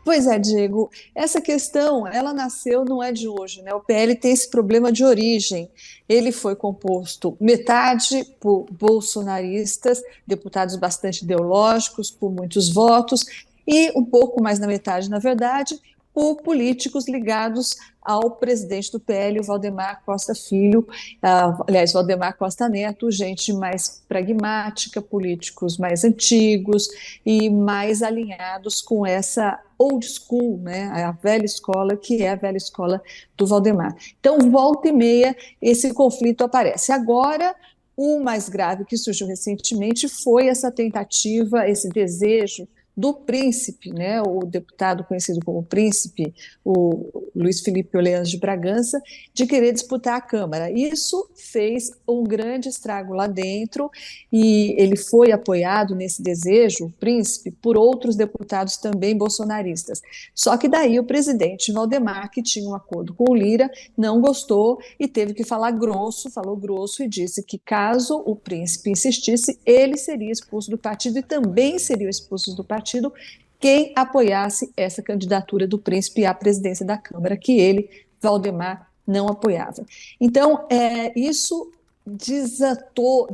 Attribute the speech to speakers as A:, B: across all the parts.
A: Pois é, Diego, essa questão, ela nasceu, não é de hoje, né? O PL tem esse problema de origem. Ele foi composto metade por bolsonaristas, deputados bastante ideológicos, por muitos votos, e um pouco mais na metade, na verdade, por políticos ligados ao presidente do PL, o Valdemar Costa Filho, aliás, Valdemar Costa Neto, gente mais pragmática, políticos mais antigos e mais alinhados com essa old school, né, a velha escola, que é a velha escola do Valdemar. Então, volta e meia, esse conflito aparece. Agora, o mais grave que surgiu recentemente foi essa tentativa, esse desejo do príncipe, né, o deputado conhecido como príncipe, o Luiz Felipe Orleans de Bragança, de querer disputar a Câmara. Isso fez um grande estrago lá dentro e ele foi apoiado nesse desejo, o príncipe, por outros deputados também bolsonaristas. Só que daí o presidente Valdemar, que tinha um acordo com o Lira, não gostou e teve que falar grosso, falou grosso e disse que caso o príncipe insistisse, ele seria expulso do partido e também seriam expulsos do partido quem apoiasse essa candidatura do príncipe à presidência da Câmara, que ele, Valdemar, não apoiava. Então, isso desatou,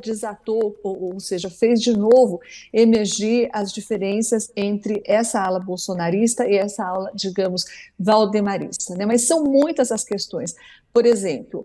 A: ou seja, fez de novo emergir as diferenças entre essa ala bolsonarista e essa ala, digamos, valdemarista, né? Mas são muitas as questões. Por exemplo,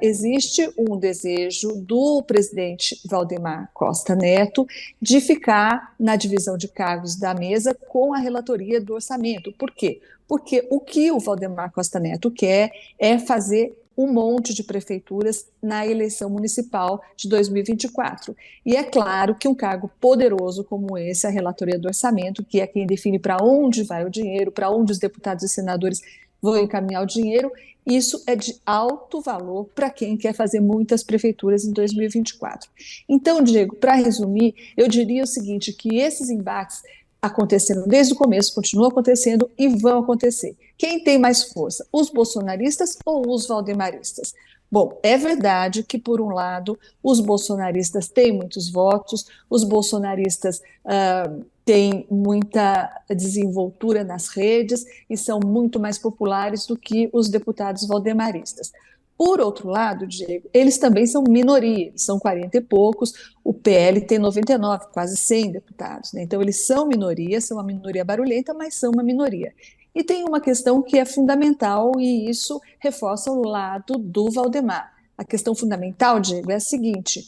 A: existe um desejo do presidente Valdemar Costa Neto de ficar na divisão de cargos da mesa com a relatoria do orçamento. Por quê? Porque o que o Valdemar Costa Neto quer é fazer um monte de prefeituras na eleição municipal de 2024. E é claro que um cargo poderoso como esse, a relatoria do orçamento, que é quem define para onde vai o dinheiro, para onde os deputados e senadores vão encaminhar o dinheiro, isso é de alto valor para quem quer fazer muitas prefeituras em 2024. Então, Diego, para resumir, eu diria o seguinte, que esses embates aconteceram desde o começo, continuam acontecendo e vão acontecer. Quem tem mais força, os bolsonaristas ou os valdemaristas? Bom, é verdade que, por um lado, os bolsonaristas têm muitos votos, os bolsonaristas têm muita desenvoltura nas redes e são muito mais populares do que os deputados valdemaristas. Por outro lado, Diego, eles também são minoria, são 40 e poucos, o PL tem 99, quase 100 deputados, né? Então eles são minoria, são uma minoria barulhenta, mas são uma minoria. E tem uma questão que é fundamental e isso reforça o lado do Valdemar. A questão fundamental, Diego, é a seguinte,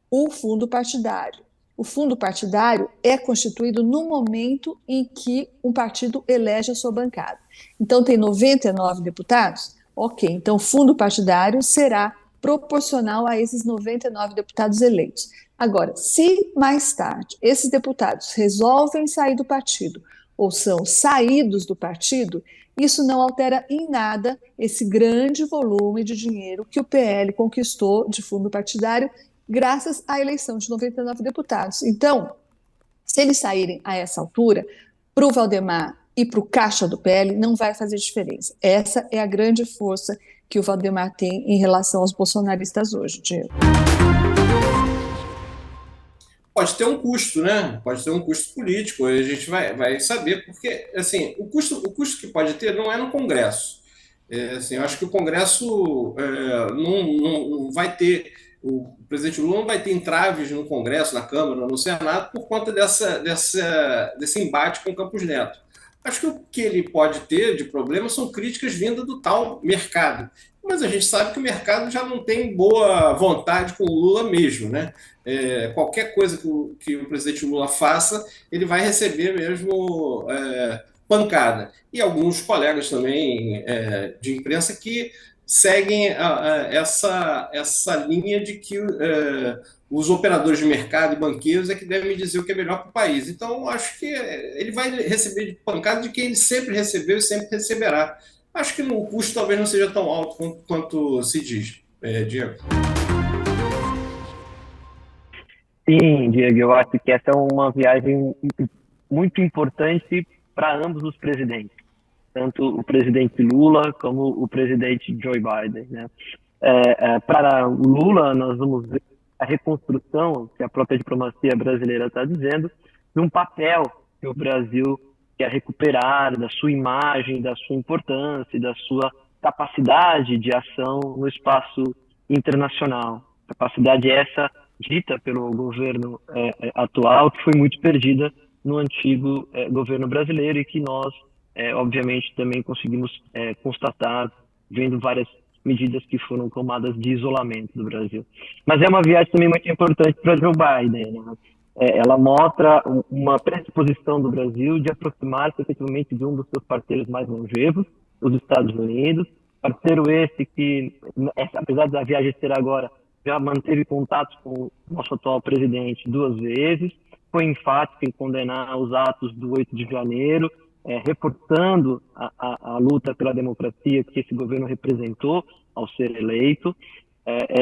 A: o fundo partidário. O fundo partidário é constituído no momento em que um partido elege a sua bancada. Então tem 99 deputados, ok, então o fundo partidário será proporcional a esses 99 deputados eleitos. Agora, se mais tarde esses deputados resolvem sair do partido ou são saídos do partido, isso não altera em nada esse grande volume de dinheiro que o PL conquistou de fundo partidário graças à eleição de 99 deputados. Então, se eles saírem a essa altura, para o Valdemar e para o caixa do PL não vai fazer diferença. Essa é a grande força que o Valdemar tem em relação aos bolsonaristas hoje, Diego.
B: Pode ter um custo, né? Pode ter um custo político, a gente vai saber, porque assim, o custo que pode ter não é no Congresso. Assim, eu acho que o Congresso não vai ter, o presidente Lula não vai ter entraves no Congresso, na Câmara, no Senado, por conta desse embate com o Campos Neto. Acho que o que ele pode ter de problema são críticas vindas do tal mercado. Mas a gente sabe que o mercado já não tem boa vontade com o Lula mesmo, né? Qualquer coisa que o presidente Lula faça, ele vai receber mesmo pancada. E alguns colegas também de imprensa que seguem essa linha de que os operadores de mercado e banqueiros é que devem dizer o que é melhor para o país. Então, acho que ele vai receber pancada de quem ele sempre recebeu e sempre receberá. Acho que o custo talvez não seja tão alto quanto se diz, Diego.
C: Sim, Diego, eu acho que essa é uma viagem muito importante para ambos os presidentes, tanto o presidente Lula como o presidente Joe Biden, né? Para o Lula, nós vamos ver a reconstrução, que a própria diplomacia brasileira está dizendo, de um papel que o Brasil quer recuperar da sua imagem, da sua importância, da sua capacidade de ação no espaço internacional. Capacidade essa dita pelo governo atual, que foi muito perdida no antigo governo brasileiro e que nós, obviamente, também conseguimos constatar, vendo várias medidas que foram tomadas de isolamento do Brasil. Mas é uma viagem também muito importante para Joe Biden, né? Ela mostra uma predisposição do Brasil de aproximar-se efetivamente de um dos seus parceiros mais longevos, os Estados Unidos, parceiro esse que, apesar da viagem ser agora, já manteve contatos com o nosso atual presidente 2 vezes, foi enfático em condenar os atos do 8 de janeiro, reforçando a luta pela democracia que esse governo representou ao ser eleito,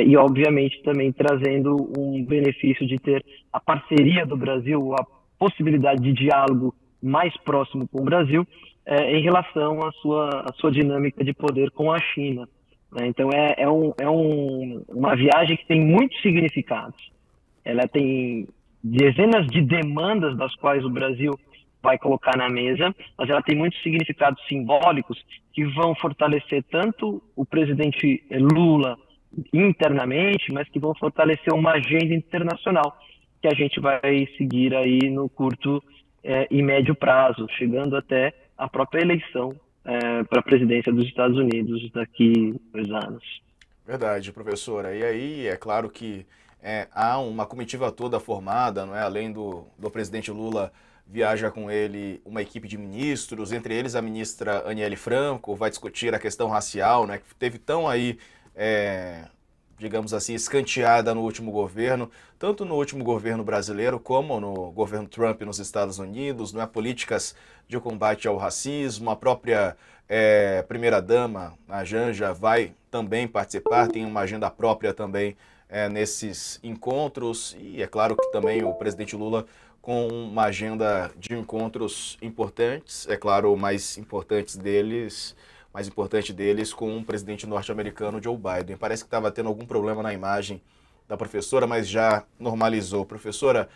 C: e obviamente também trazendo um benefício de ter a parceria do Brasil, a possibilidade de diálogo mais próximo com o Brasil, em relação à sua dinâmica de poder com a China. Então uma viagem que tem muitos significados. Ela tem dezenas de demandas das quais o Brasil vai colocar na mesa, mas ela tem muitos significados simbólicos que vão fortalecer tanto o presidente Lula internamente, mas que vão fortalecer uma agenda internacional que a gente vai seguir aí no curto e médio prazo, chegando até a própria eleição para a presidência dos Estados Unidos daqui a 2 anos.
D: Verdade, professora. E aí, é claro que há uma comitiva toda formada, não é? Além do presidente Lula, viaja com ele uma equipe de ministros, entre eles a ministra Aniele Franco, vai discutir a questão racial, né? Que teve tão aí, digamos assim, escanteada no último governo, tanto no último governo brasileiro como no governo Trump nos Estados Unidos, não é? Políticas de combate ao racismo, a própria primeira-dama, a Janja, vai também participar, tem uma agenda própria também nesses encontros, e é claro que também o presidente Lula com uma agenda de encontros importantes, é claro, o mais importante deles com o presidente norte-americano Joe Biden. Parece que estava tendo algum problema na imagem da professora, mas já normalizou. Professora,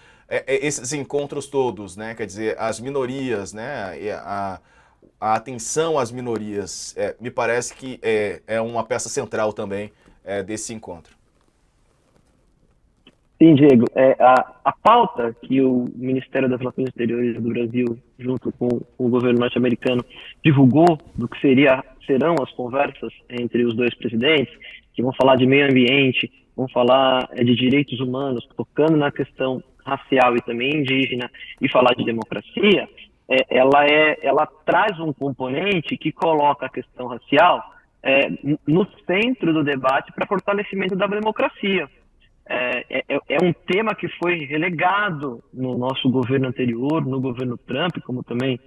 D: esses encontros todos, né, quer dizer, as minorias, né, a atenção às minorias, me parece que é uma peça central também desse encontro.
C: Sim, Diego. A pauta que o Ministério das Relações Exteriores do Brasil, junto com o governo norte-americano, divulgou do que serão as conversas entre os dois presidentes, que vão falar de meio ambiente, vão falar de direitos humanos, tocando na questão racial e também indígena, e falar de democracia, ela traz um componente que coloca a questão racial no centro do debate para fortalecimento da democracia. É um tema que foi relegado no nosso governo anterior, no governo Trump, como também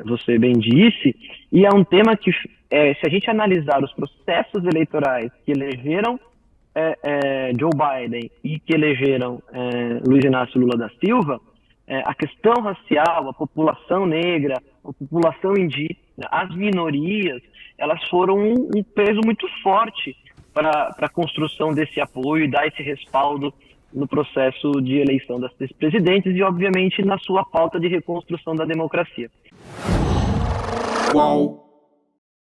C: você bem disse, e é um tema que, se a gente analisar os processos eleitorais que elegeram Joe Biden e que elegeram Luiz Inácio Lula da Silva, a questão racial, a população negra, a população indígena, as minorias, elas foram um peso muito forte para a construção desse apoio e dar esse respaldo no processo de eleição desses presidentes e, obviamente, na sua pauta de reconstrução da democracia.
E: Qual